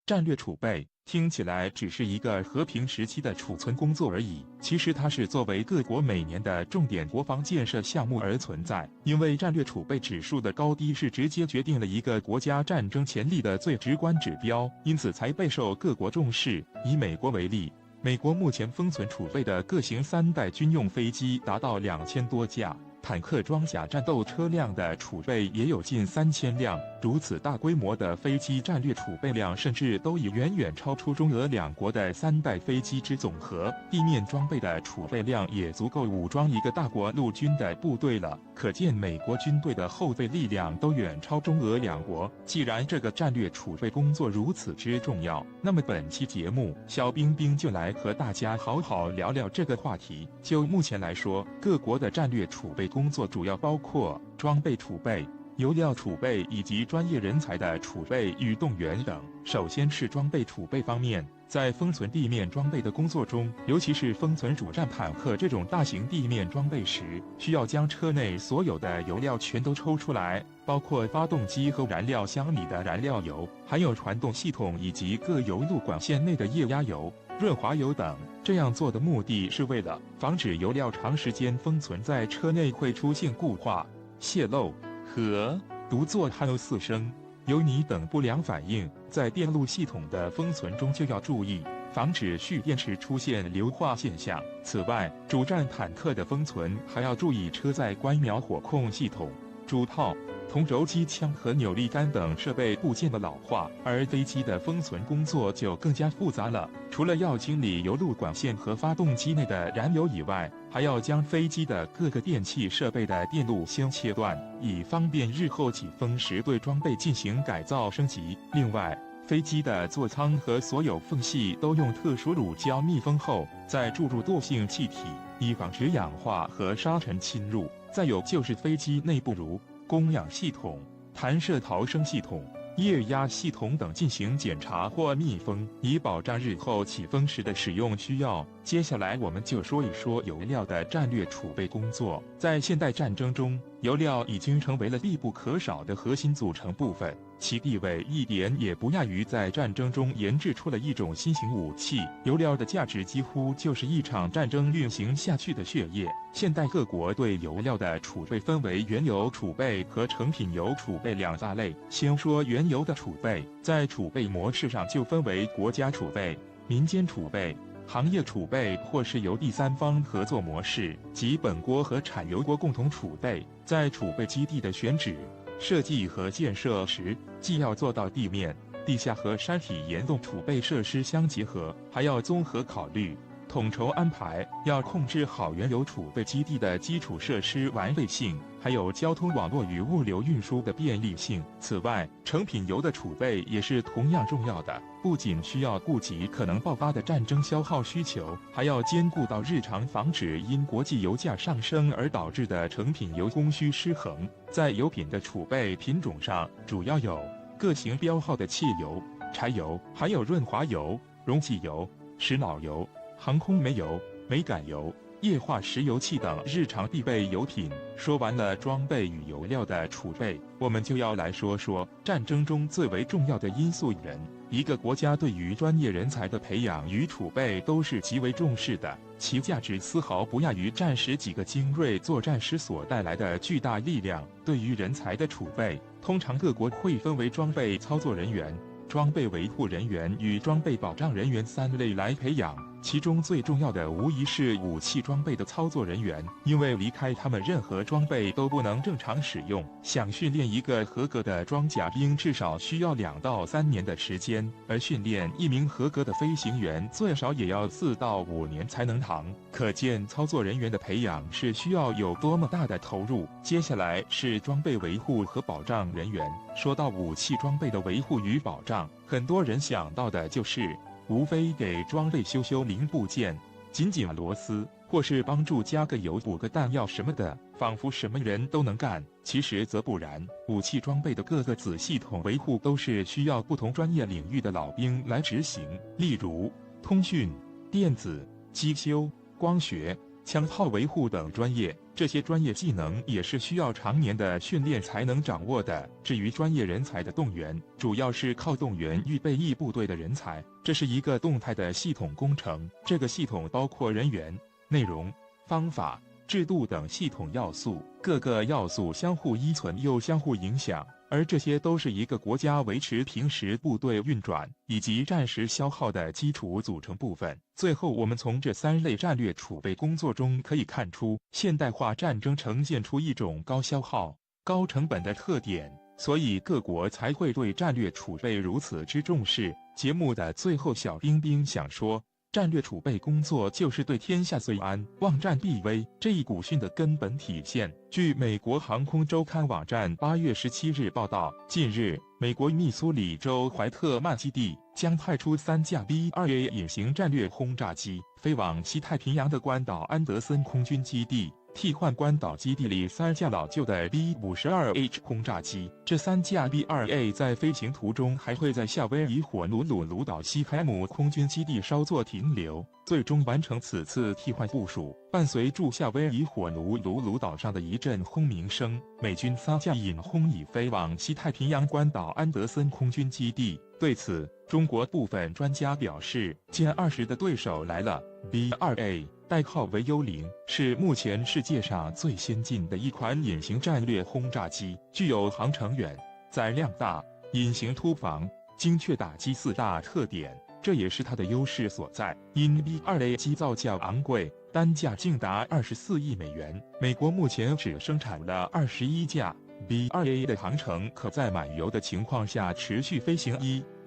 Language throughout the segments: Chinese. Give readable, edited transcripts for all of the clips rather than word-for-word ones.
战略储备听起来只是一个和平时期的储存工作而已，其实它是作为各国每年的重点国防建设项目而存在。因为战略储备指数的高低是直接决定了一个国家战争潜力的最直观指标，因此才备受各国重视。以美国为例，美国目前封存储备的各型3代军用飞机达到2000多架。坦克、装甲战斗车辆的储备也有近3000辆，如此大规模的飞机战略储备量，甚至都已远远超出中俄两国的3代飞机之总和。地面装备的储备量也足够武装一个大国陆军的部队了，可见美国军队的后备力量都远超中俄两国。既然这个战略储备工作如此之重要，那么本期节目，小冰冰就来和大家好好聊聊这个话题。就目前来说，各国的战略储备工作主要包括装备储备、油料储备以及专业人才的储备与动员等。首先是装备储备方面，在封存地面装备的工作中，尤其是封存主战坦克这种大型地面装备时，需要将车内所有的油料全都抽出来，包括发动机和燃料箱里的燃料油，还有传动系统以及各油路管线内的液压油、润滑油等。这样做的目的是为了防止油料长时间封存在车内会出现固化、泄漏和独唑还有四升、油泥等不良反应。在电路系统的封存中就要注意防止蓄电池出现硫化现象。此外，主战坦克的封存还要注意车载观瞄火控系统、主炮、同轴机枪和扭力杆等设备部件的老化。而飞机的封存工作就更加复杂了，除了要清理油路管线和发动机内的燃油以外，还要将飞机的各个电气设备的电路先切断，以方便日后起风时对装备进行改造升级。另外，飞机的座舱和所有缝隙都用特殊乳胶密封后，再注入惰性气体，以防止氧化和沙尘侵入。再有就是飞机内部如供氧系统、弹射逃生系统、液压系统等进行检查或密封，以保障日后起风时的使用需要。接下来我们就说一说油料的战略储备工作。在现代战争中，油料已经成为了必不可少的核心组成部分，其地位一点也不亚于在战争中研制出了一种新型武器。油料的价值几乎就是一场战争运行下去的血液。现代各国对油料的储备分为原油储备和成品油储备两大类。先说原油的储备，在储备模式上就分为国家储备、民间储备、行业储备或是由第三方合作模式，即本国和产油国共同储备。在储备基地的选址、设计和建设时，既要做到地面、地下和山体岩洞储备设施相结合，还要综合考虑统筹安排，要控制好原油储备基地的基础设施完备性，还有交通网络与物流运输的便利性。此外，成品油的储备也是同样重要的，不仅需要顾及可能爆发的战争消耗需求，还要兼顾到日常防止因国际油价上升而导致的成品油供需失衡。在油品的储备品种上，主要有各型标号的汽油、柴油，还有润滑油、溶剂油、石脑油、航空煤油、煤感油、液化石油气等日常必备油品。说完了装备与油料的储备，我们就要来说说战争中最为重要的因素——人。一个国家对于专业人才的培养与储备都是极为重视的，其价值丝毫不亚于战时几个精锐作战师所带来的巨大力量。对于人才的储备，通常各国会分为装备操作人员、装备维护人员与装备保障人员3类来培养。其中最重要的无疑是武器装备的操作人员，因为离开他们任何装备都不能正常使用。想训练一个合格的装甲兵至少需要2到3年的时间，而训练一名合格的飞行员最少也要4到5年才能行。可见操作人员的培养是需要有多么大的投入。接下来是装备维护和保障人员。说到武器装备的维护与保障，很多人想到的就是无非给装备修零部件、紧螺丝，或是帮助加个油、补个弹药什么的，仿佛什么人都能干。其实则不然，武器装备的各个子系统维护都是需要不同专业领域的老兵来执行。例如通讯、电子、机修、光学、枪炮维护等专业。这些专业技能也是需要常年的训练才能掌握的。至于专业人才的动员，主要是靠动员预备役部队的人才，这是一个动态的系统工程。这个系统包括人员、内容、方法、制度等系统要素，各个要素相互依存又相互影响，而这些都是一个国家维持平时部队运转以及战时消耗的基础组成部分。最后，我们从这3类战略储备工作中可以看出，现代化战争呈现出一种高消耗、高成本的特点，所以各国才会对战略储备如此之重视。节目的最后，小冰冰想说，战略储备工作就是对天下虽安，望战必危这一古训的根本体现。据美国航空周刊网站8月17日报道，近日，美国密苏里州怀特曼基地将派出3架 B-2A 隐形战略轰炸机飞往西太平洋的关岛安德森空军基地，替换关岛基地里3架老旧的 B-52H 轰炸机。这3架 B-2A 在飞行途中还会在夏威夷火奴鲁鲁岛西海姆空军基地稍作停留，最终完成此次替换部署。伴随驻夏威夷火奴鲁鲁岛上的一阵轰鸣声，美军3架隐轰已飞往西太平洋关岛安德森空军基地。对此，中国部分专家表示，歼20的对手来了。B-2A 代号为幽灵，是目前世界上最先进的一款隐形战略轰炸机，具有航程远、载量大、隐形突防、精确打击4大特点，这也是它的优势所在。因 B-2A 机造价昂贵，单价竟达24亿美元，美国目前只生产了21架。B-2A 的航程可在满油的情况下持续飞行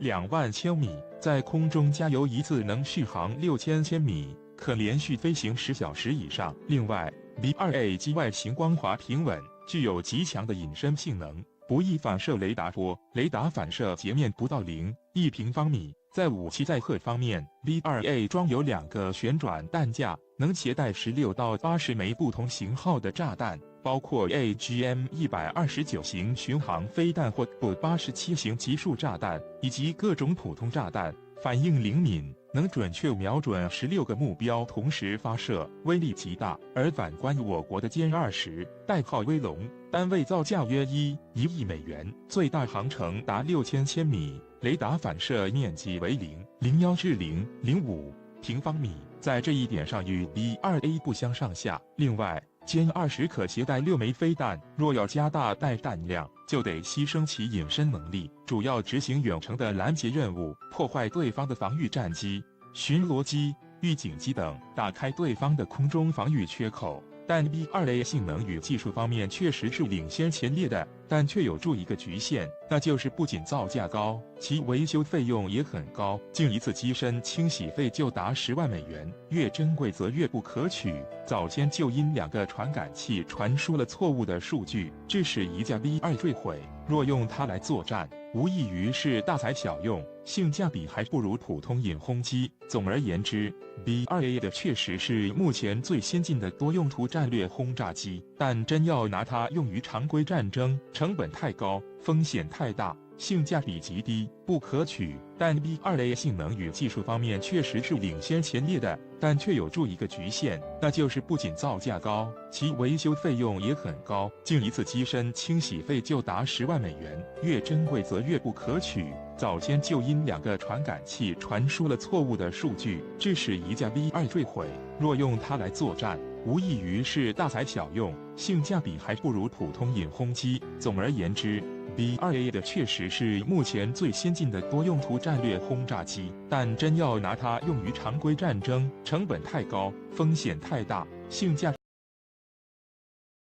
1-2万千米，在空中加油一次能续航6000千米，可连续飞行10小时以上。另外 ，B-2A 机外形光滑平稳，具有极强的隐身性能，不易反射雷达波，雷达反射截面不到0.1平方米。在武器载荷方面 ，B-2A 装有2个旋转弹架，能携带16到80枚不同型号的炸弹，包括 AGM-129 型巡航飞弹或 B-87 型集束炸弹，以及各种普通炸弹。反应灵敏，能准确瞄准16个目标同时发射，威力极大。而反观我国的歼20，代号威龙，单位造价约1亿美元，最大航程达6000千米，雷达反射面积为0.01至0.05平方米，在这一点上与 B-2A 不相上下。另外，歼20可携带6枚飞弹，若要加大带弹量，就得牺牲其隐身能力，主要执行远程的拦截任务，破坏对方的防御战机、巡逻机、预警机等，打开对方的空中防御缺口。但 B-2A 性能与技术方面确实是领先前列的，但却有一个局限，那就是不仅造价高，其维修费用也很高，竟一次机身清洗费就达10万美元，越珍贵则越不可取。早先就因2个传感器传输了错误的数据，致使一架 B-2 坠毁。若用它来作战，无异于是大材小用，性价比还不如普通隐轰机。总而言之， B-2A 的确实是目前最先进的多用途战略轰炸机，但真要拿它用于常规战争，成本太高，风险太大，性价比极低，不可取。但 B-2A 性能与技术方面确实是领先前列的，但却有一个局限，那就是不仅造价高，其维修费用也很高，竟一次机身清洗费就达10万美元，越珍贵则越不可取。早先就因2个传感器传输了错误的数据，致使一架 B-2 坠毁。若用它来作战，无异于是大材小用，性价比还不如普通隐轰机。总而言之， B-2A 的确实是目前最先进的多用途战略轰炸机，但真要拿它用于常规战争，成本太高，风险太大，性价